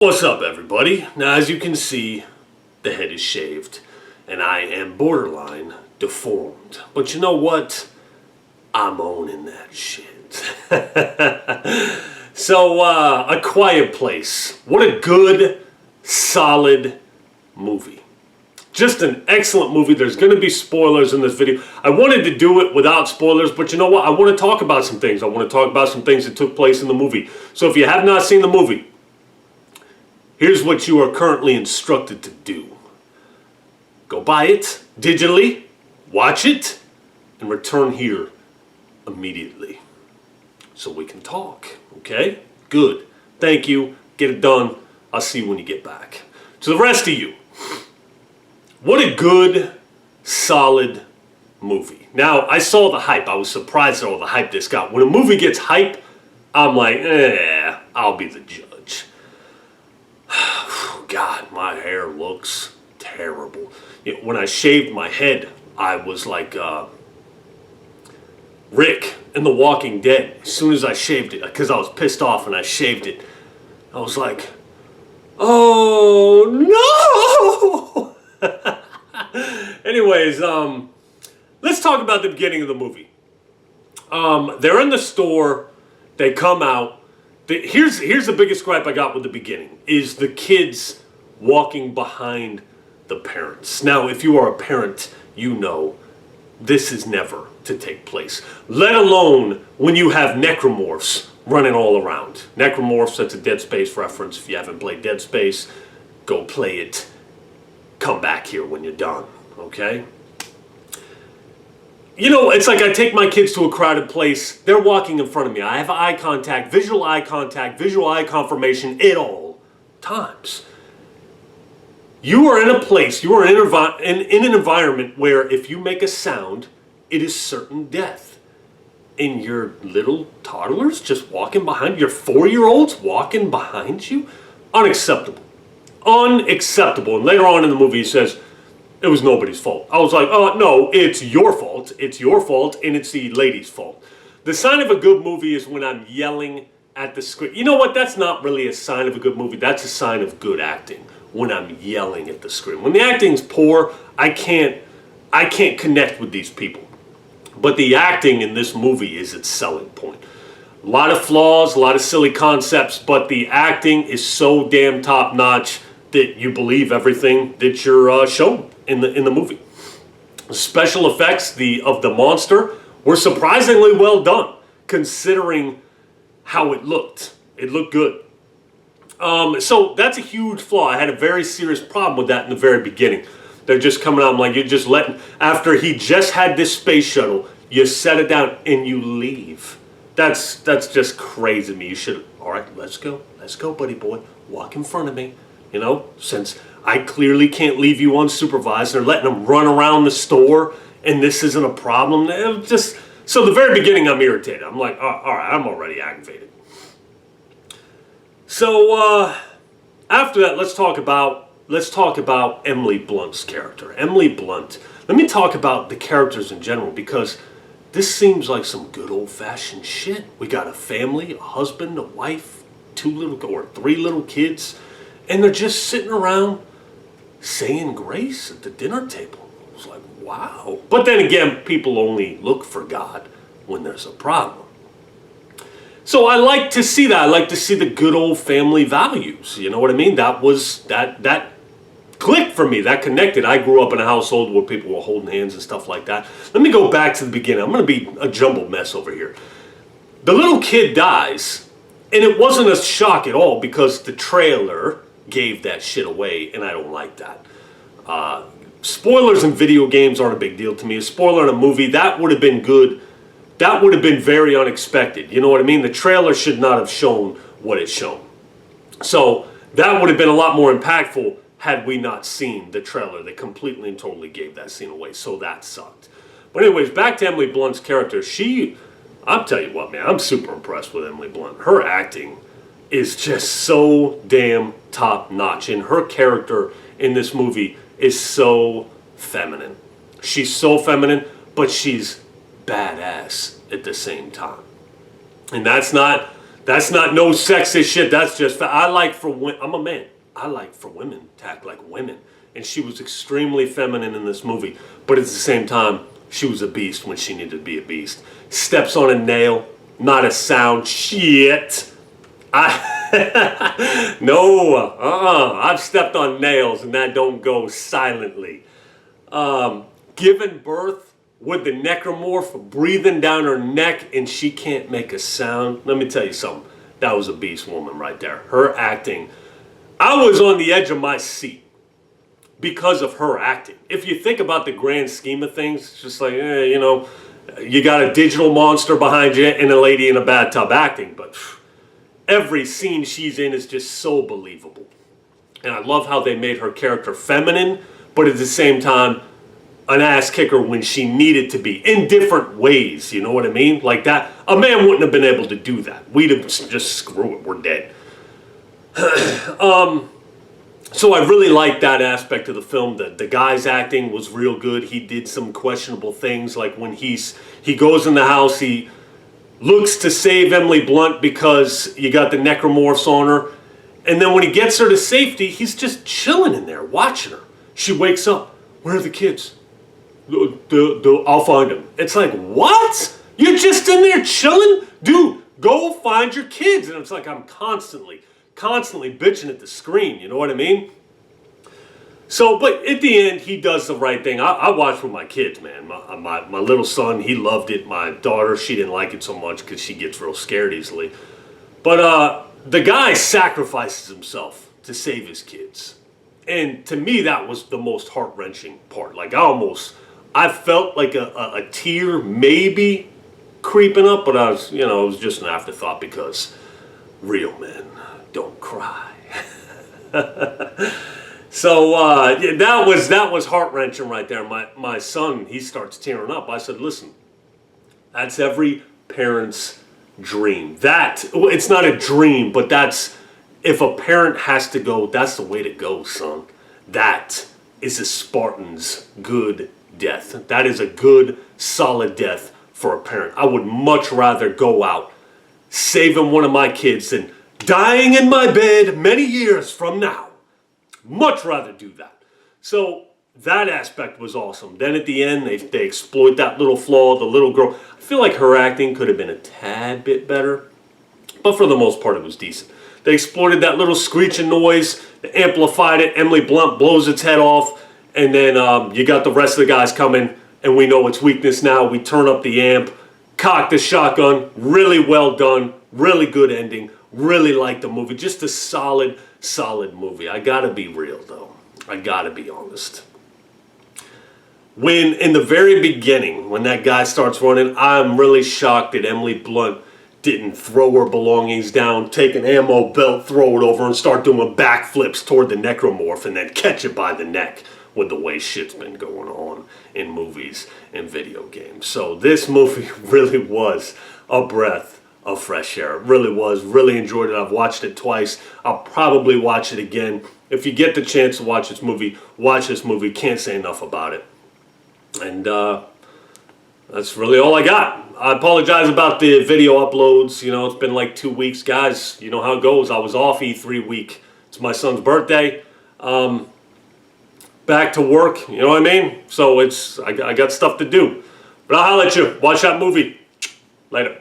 What's up, everybody? Now, as you can see, the head is shaved and I am borderline deformed. But you know what? I'm owning that shit. So, A Quiet Place. What a good, solid movie. Just an excellent movie. There's going to be spoilers in this video. I wanted to do it without spoilers, but you know what? I want to talk about some things. I want to talk about some things that took place in the movie. So if you have not seen the movie, here's what you are currently instructed to do. Go buy it digitally, watch it, and return here immediately so we can talk, okay? Good. Thank you. Get it done. I'll see you when you get back. To the rest of you, what a good, solid movie. Now, I saw the hype. I was surprised at all the hype this got. When a movie gets hype, I'm like, I'll be the judge. God, my hair looks terrible. When I shaved my head, I was like Rick in The Walking Dead. As soon as I shaved it, because I was pissed off and I shaved it, I was like, oh no! Anyways, let's talk about the beginning of the movie. They're in the store, they come out. Here's the biggest gripe I got with the beginning, is the kids walking behind the parents. Now, if you are a parent, you know this is never to take place. Let alone when you have necromorphs running all around. Necromorphs, that's a Dead Space reference. If you haven't played Dead Space, go play it. Come back here when you're done, okay? You know, it's like I take my kids to a crowded place. They're walking in front of me. I have eye contact, visual eye confirmation at all times. You are in a place, you are in an environment where if you make a sound, it is certain death. And your little toddlers just walking behind, your 4-year-olds walking behind you? Unacceptable. Unacceptable. And later on in the movie he says, it was nobody's fault. I was like, oh, no, it's your fault. It's your fault, and it's the lady's fault. The sign of a good movie is when I'm yelling at the screen. You know what? That's not really a sign of a good movie. That's a sign of good acting, when I'm yelling at the screen. When the acting's poor, I can't connect with these people. But the acting in this movie is its selling point. A lot of flaws, a lot of silly concepts, but the acting is so damn top-notch that you believe everything that you're shown in the movie. The special effects of the monster were surprisingly well done, considering how it looked. It looked good. So that's a huge flaw. I had a very serious problem with that in the very beginning. They're just coming out, I'm like, you're just letting, after he just had this space shuttle, you set it down and you leave. That's just crazy to me. You should, all right, let's go, buddy boy, walk in front of me. You know, since I clearly can't leave you unsupervised, they're letting them run around the store, and this isn't a problem. So the very beginning, I'm irritated. I'm like, all right, I'm already aggravated. So after that, let's talk about Emily Blunt's character. Emily Blunt. Let me talk about the characters in general, because this seems like some good old-fashioned shit. We got a family, a husband, a wife, 3 little kids. And they're just sitting around saying grace at the dinner table. I was like, wow. But then again, people only look for God when there's a problem. So I like to see that. I like to see the good old family values. You know what I mean? That clicked for me. That connected. I grew up in a household where people were holding hands and stuff like that. Let me go back to the beginning. I'm going to be a jumbled mess over here. The little kid dies, and it wasn't a shock at all because the trailer gave that shit away, and I don't like that. Spoilers in video games aren't a big deal to me. A spoiler in a movie, that would have been good. That would have been very unexpected. You know what I mean? The trailer should not have shown what it's shown. So that would have been a lot more impactful had we not seen the trailer that completely and totally gave that scene away. So that sucked. But anyways, back to Emily Blunt's character. I'll tell you what, man, I'm super impressed with Emily Blunt. Her acting is just so damn top-notch, and her character in this movie is so feminine. She's so feminine, but she's badass at the same time. And that's not That's not no sexist shit. That's just, I'm a man. I like for women to act like women. And she was extremely feminine in this movie. But at the same time, she was a beast when she needed to be a beast. Steps on a nail, not a sound. Shit. No. I've stepped on nails and that don't go silently. Giving birth with the necromorph breathing down her neck and she can't make a sound. Let me tell you something. That was a beast woman right there. Her acting. I was on the edge of my seat because of her acting. If you think about the grand scheme of things, it's just like, you got a digital monster behind you and a lady in a bathtub acting. But every scene she's in is just so believable. And I love how they made her character feminine, but at the same time, an ass kicker when she needed to be, in different ways, you know what I mean? Like that, a man wouldn't have been able to do that. We'd have just, screw it, we're dead. So I really liked that aspect of the film. The guy's acting was real good. He did some questionable things, like when he goes in the house, he looks to save Emily Blunt because you got the necromorphs on her. And then when he gets her to safety, he's just chilling in there, watching her. She wakes up, where are the kids? I'll find them. It's like, what? You're just in there chilling? Dude, go find your kids. And it's like I'm constantly bitching at the screen, you know what I mean? So, but at the end, he does the right thing. I watched with my kids, man. My little son, he loved it. My daughter, she didn't like it so much because she gets real scared easily. But the guy sacrifices himself to save his kids. And to me, that was the most heart-wrenching part. Like, I felt like a tear maybe creeping up, but it was just an afterthought because real men don't cry. So that was heart-wrenching right there. My son, he starts tearing up. I said, listen, that's every parent's dream. It's not a dream, but if a parent has to go, that's the way to go, son. That is a Spartan's good death. That is a good, solid death for a parent. I would much rather go out saving one of my kids than dying in my bed many years from now. Much rather do that. So that aspect was awesome. Then at the end, they exploit that little flaw, the little girl. I feel like her acting could have been a tad bit better, but for the most part, it was decent. They exploited that little screeching noise, they amplified it. Emily Blunt blows its head off, and then you got the rest of the guys coming, and we know its weakness now. We turn up the amp, cock the shotgun. Really well done, really good ending. Really liked the movie. Just a solid movie. I gotta be real though. I gotta be honest. When in the very beginning, when that guy starts running, I'm really shocked that Emily Blunt didn't throw her belongings down, take an ammo belt, throw it over, and start doing backflips toward the necromorph and then catch it by the neck with the way shit's been going on in movies and video games. So this movie really was a breath of fresh air. It really was. Really enjoyed it. I've watched it twice. I'll probably watch it again. If you get the chance to watch this movie, watch this movie. Can't say enough about it. And that's really all I got. I apologize about the video uploads. It's been like 2 weeks. Guys, you know how it goes. I was off E3 week. It's my son's birthday. Back to work, you know what I mean? So I got stuff to do. But I'll holler at you. Watch that movie. Later.